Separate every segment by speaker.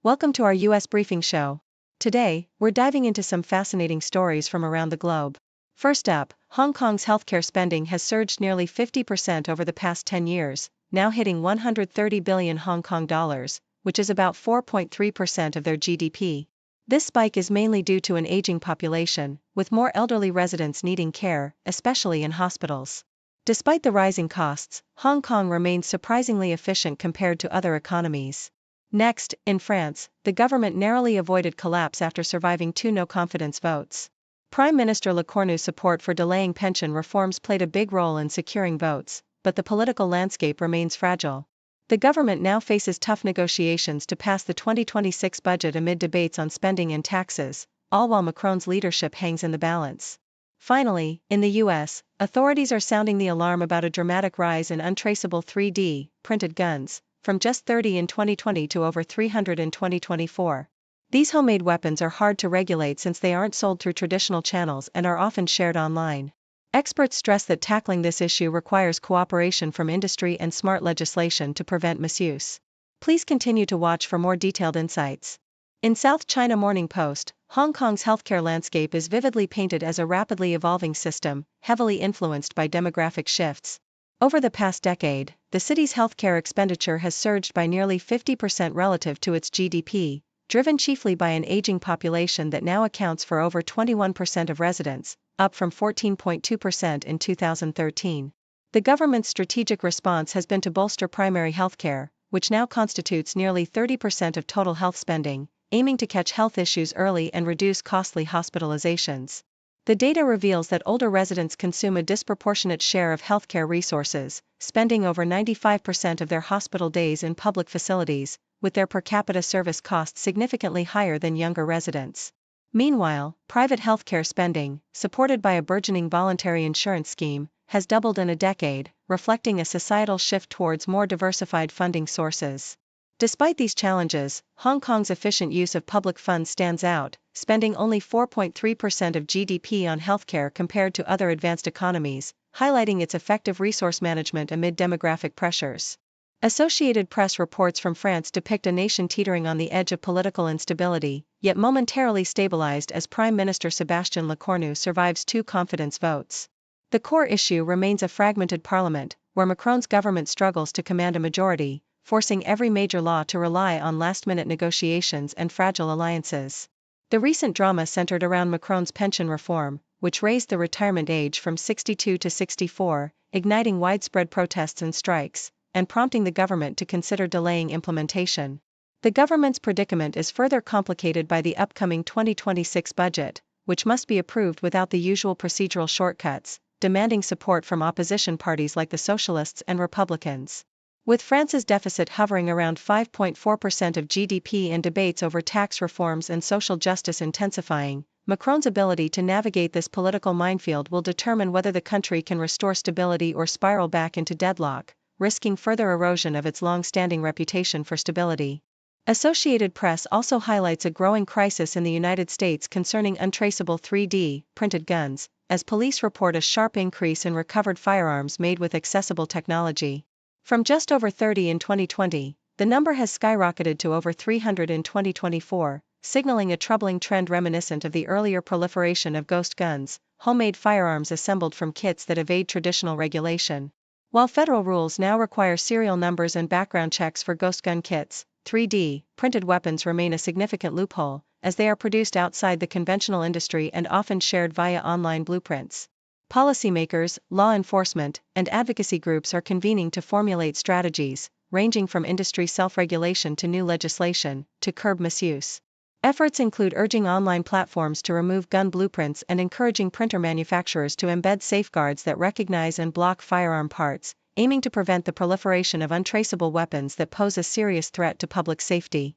Speaker 1: Welcome to our US Briefing Show. Today, we're diving into some fascinating stories from around the globe. First up, Hong Kong's healthcare spending has surged nearly 50% over the past 10 years, now hitting 130 billion Hong Kong dollars, which is about 4.3% of their GDP. This spike is mainly due to an aging population, with more elderly residents needing care, especially in hospitals. Despite the rising costs, Hong Kong remains surprisingly efficient compared to other economies. Next, in France, the government narrowly avoided collapse after surviving two no-confidence votes. Prime Minister Lecornu's support for delaying pension reforms played a big role in securing votes, but the political landscape remains fragile. The government now faces tough negotiations to pass the 2026 budget amid debates on spending and taxes, all while Macron's leadership hangs in the balance. Finally, in the US, authorities are sounding the alarm about a dramatic rise in untraceable 3D printed guns, from just 30 in 2020 to over 300 in 2024. These homemade weapons are hard to regulate since they aren't sold through traditional channels and are often shared online. Experts stress that tackling this issue requires cooperation from industry and smart legislation to prevent misuse. Please continue to watch for more detailed insights. In South China Morning Post, Hong Kong's healthcare landscape is vividly painted as a rapidly evolving system, heavily influenced by demographic shifts. Over the past decade, the city's healthcare expenditure has surged by nearly 50% relative to its GDP, driven chiefly by an aging population that now accounts for over 21% of residents, up from 14.2% in 2013. The government's strategic response has been to bolster primary healthcare, which now constitutes nearly 30% of total health spending, aiming to catch health issues early and reduce costly hospitalizations. The data reveals that older residents consume a disproportionate share of healthcare resources, spending over 95% of their hospital days in public facilities, with their per capita service costs significantly higher than younger residents. Meanwhile, private healthcare spending, supported by a burgeoning voluntary insurance scheme, has doubled in a decade, reflecting a societal shift towards more diversified funding sources. Despite these challenges, Hong Kong's efficient use of public funds stands out, spending only 4.3% of GDP on healthcare compared to other advanced economies, highlighting its effective resource management amid demographic pressures. Associated Press reports from France depict a nation teetering on the edge of political instability, yet momentarily stabilized as Prime Minister Sébastien Lecornu survives two confidence votes. The core issue remains a fragmented parliament, where Macron's government struggles to command a majority, forcing every major law to rely on last-minute negotiations and fragile alliances. The recent drama centered around Macron's pension reform, which raised the retirement age from 62 to 64, igniting widespread protests and strikes, and prompting the government to consider delaying implementation. The government's predicament is further complicated by the upcoming 2026 budget, which must be approved without the usual procedural shortcuts, demanding support from opposition parties like the Socialists and Republicans. With France's deficit hovering around 5.4% of GDP and debates over tax reforms and social justice intensifying, Macron's ability to navigate this political minefield will determine whether the country can restore stability or spiral back into deadlock, risking further erosion of its long-standing reputation for stability. Associated Press also highlights a growing crisis in the United States concerning untraceable 3D printed guns, as police report a sharp increase in recovered firearms made with accessible technology. From just over 30 in 2020, the number has skyrocketed to over 300 in 2024, signaling a troubling trend reminiscent of the earlier proliferation of ghost guns, homemade firearms assembled from kits that evade traditional regulation. While federal rules now require serial numbers and background checks for ghost gun kits, 3D printed weapons remain a significant loophole, as they are produced outside the conventional industry and often shared via online blueprints. Policymakers, law enforcement, and advocacy groups are convening to formulate strategies, ranging from industry self-regulation to new legislation, to curb misuse. Efforts include urging online platforms to remove gun blueprints and encouraging printer manufacturers to embed safeguards that recognize and block firearm parts, aiming to prevent the proliferation of untraceable weapons that pose a serious threat to public safety.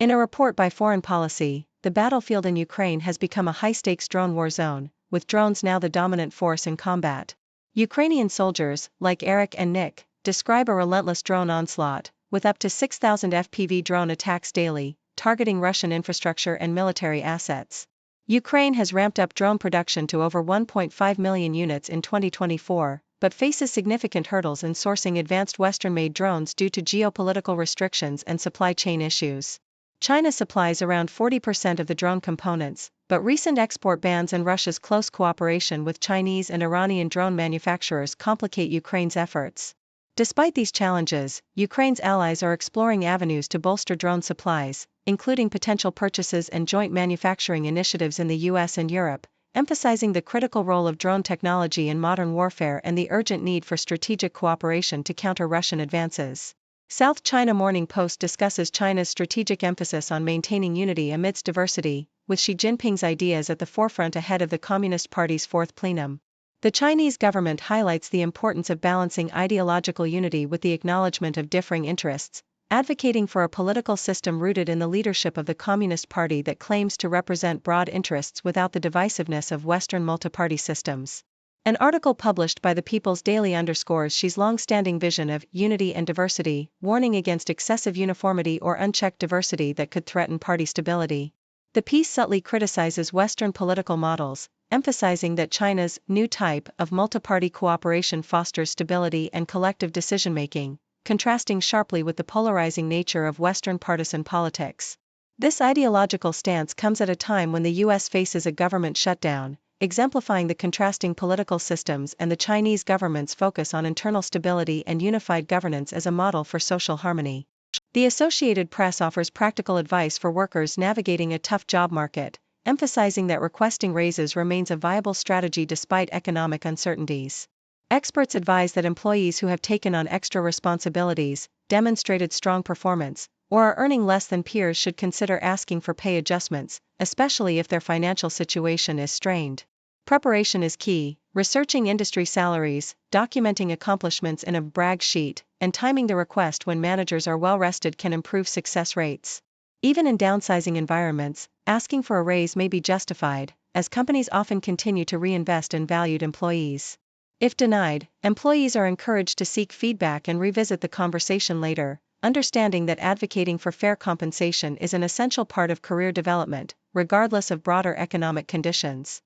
Speaker 1: In a report by Foreign Policy, the battlefield in Ukraine has become a high-stakes drone war zone, with drones now the dominant force in combat. Ukrainian soldiers, like Eric and Nick, describe a relentless drone onslaught, with up to 6,000 FPV drone attacks daily, targeting Russian infrastructure and military assets. Ukraine has ramped up drone production to over 1.5 million units in 2024, but faces significant hurdles in sourcing advanced Western-made drones due to geopolitical restrictions and supply chain issues. China supplies around 40% of the drone components, but recent export bans and Russia's close cooperation with Chinese and Iranian drone manufacturers complicate Ukraine's efforts. Despite these challenges, Ukraine's allies are exploring avenues to bolster drone supplies, including potential purchases and joint manufacturing initiatives in the US and Europe, emphasizing the critical role of drone technology in modern warfare and the urgent need for strategic cooperation to counter Russian advances. South China Morning Post discusses China's strategic emphasis on maintaining unity amidst diversity, with Xi Jinping's ideas at the forefront ahead of the Communist Party's fourth plenum. The Chinese government highlights the importance of balancing ideological unity with the acknowledgement of differing interests, advocating for a political system rooted in the leadership of the Communist Party that claims to represent broad interests without the divisiveness of Western multi-party systems. An article published by the People's Daily underscores Xi's long-standing vision of unity and diversity, warning against excessive uniformity or unchecked diversity that could threaten party stability. The piece subtly criticizes Western political models, emphasizing that China's new type of multi-party cooperation fosters stability and collective decision-making, contrasting sharply with the polarizing nature of Western partisan politics. This ideological stance comes at a time when the U.S. faces a government shutdown, exemplifying the contrasting political systems and the Chinese government's focus on internal stability and unified governance as a model for social harmony. The Associated Press offers practical advice for workers navigating a tough job market, emphasizing that requesting raises remains a viable strategy despite economic uncertainties. Experts advise that employees who have taken on extra responsibilities, demonstrated strong performance, or are earning less than peers should consider asking for pay adjustments, especially if their financial situation is strained. Preparation is key, researching industry salaries, documenting accomplishments in a brag sheet, and timing the request when managers are well rested can improve success rates. Even in downsizing environments, asking for a raise may be justified, as companies often continue to reinvest in valued employees. If denied, employees are encouraged to seek feedback and revisit the conversation later, understanding that advocating for fair compensation is an essential part of career development, regardless of broader economic conditions.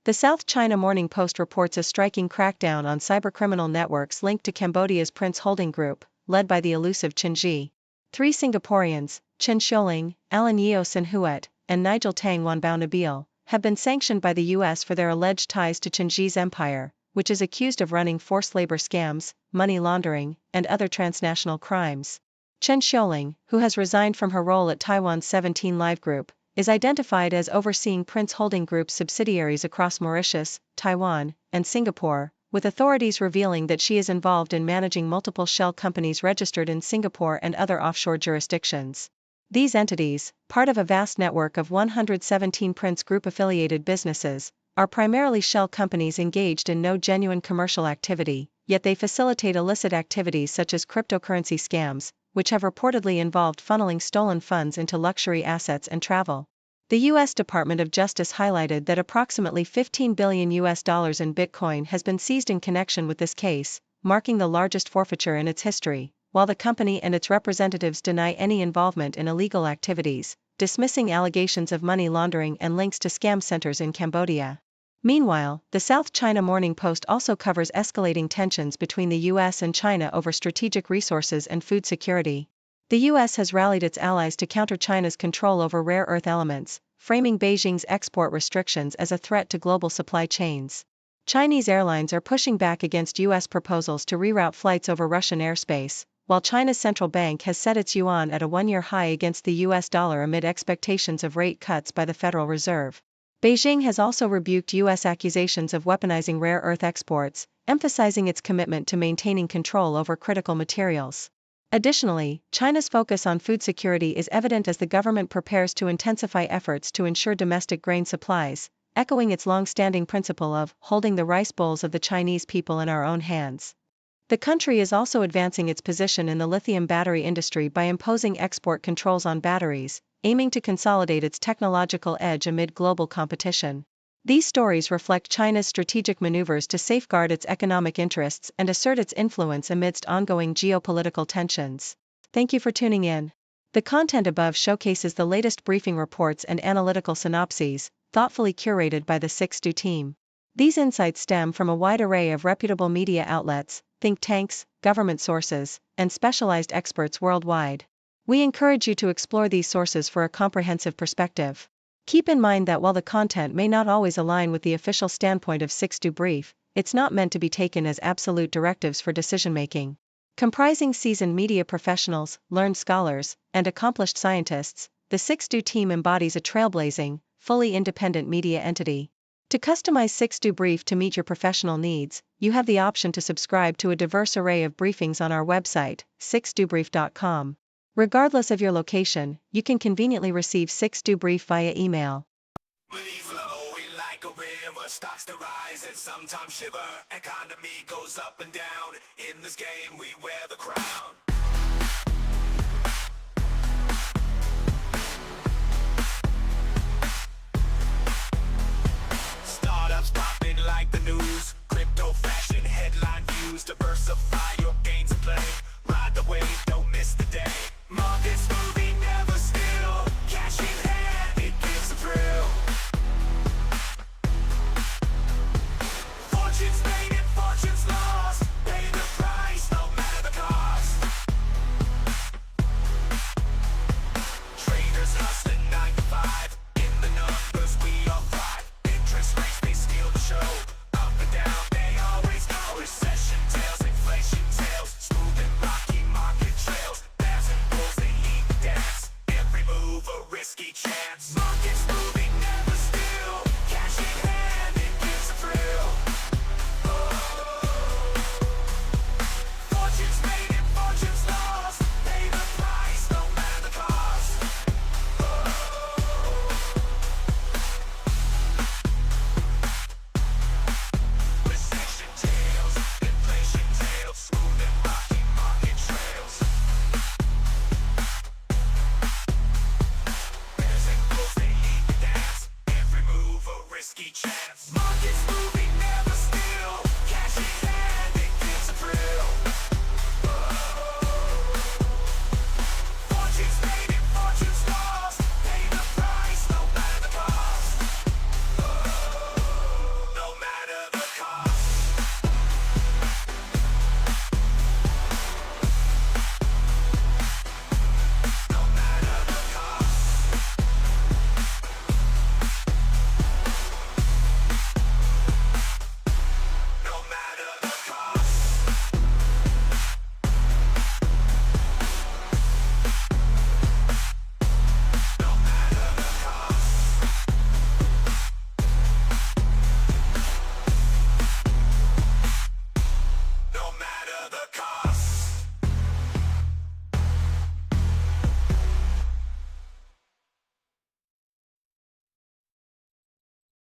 Speaker 1: The South China Morning Post reports a striking crackdown on cybercriminal networks linked to Cambodia's Prince Holding Group, led by the elusive Chen Ji. 3 Singaporeans, Chen Xiuling, Alan Yeo Sin Huat, and Nigel Tang Wanbao Nabil, have been sanctioned by the U.S. for their alleged ties to Chen Ji's empire, which is accused of running forced labor scams, money laundering, and other transnational crimes. Chen Xiuling, who has resigned from her role at Taiwan's 17 Live Group, is identified as overseeing Prince Holding Group's subsidiaries across Mauritius, Taiwan, and Singapore, with authorities revealing that she is involved in managing multiple shell companies registered in Singapore and other offshore jurisdictions. These entities, part of a vast network of 117 Prince Group-affiliated businesses, are primarily shell companies engaged in no genuine commercial activity, yet they facilitate illicit activities such as cryptocurrency scams, which have reportedly involved funneling stolen funds into luxury assets and travel. The U.S. Department of Justice highlighted that approximately $15 billion in Bitcoin has been seized in connection with this case, marking the largest forfeiture in its history, while the company and its representatives deny any involvement in illegal activities, dismissing allegations of money laundering and links to scam centers in Cambodia. Meanwhile, the South China Morning Post also covers escalating tensions between the U.S. and China over strategic resources and food security. The U.S. has rallied its allies to counter China's control over rare earth elements, framing Beijing's export restrictions as a threat to global supply chains. Chinese airlines are pushing back against U.S. proposals to reroute flights over Russian airspace, while China's central bank has set its yuan at a one-year high against the U.S. dollar amid expectations of rate cuts by the Federal Reserve. Beijing has also rebuked U.S. accusations of weaponizing rare earth exports, emphasizing its commitment to maintaining control over critical materials. Additionally, China's focus on food security is evident as the government prepares to intensify efforts to ensure domestic grain supplies, echoing its long-standing principle of holding the rice bowls of the Chinese people in our own hands. The country is also advancing its position in the lithium battery industry by imposing export controls on batteries, aiming to consolidate its technological edge amid global competition. These stories reflect China's strategic maneuvers to safeguard its economic interests and assert its influence amidst ongoing geopolitical tensions. Thank you for tuning in. The content above showcases the latest briefing reports and analytical synopses, thoughtfully curated by the 6Do team. These insights stem from a wide array of reputable media outlets, think tanks, government sources, and specialized experts worldwide. We encourage you to explore these sources for a comprehensive perspective. Keep in mind that while the content may not always align with the official standpoint of 6Do Brief, it's not meant to be taken as absolute directives for decision-making. Comprising seasoned media professionals, learned scholars, and accomplished scientists, the 6Do team embodies a trailblazing, fully independent media entity. To customize 6Do Brief to meet your professional needs, you have the option to subscribe to a diverse array of briefings on our website, 6dobrief.com. Regardless of your location, you can conveniently receive 6Do Brief via email.
Speaker 2: Money flowing like a river, stocks to rise and sometimes shiver. Economy goes up and down. In this game, we wear the crown.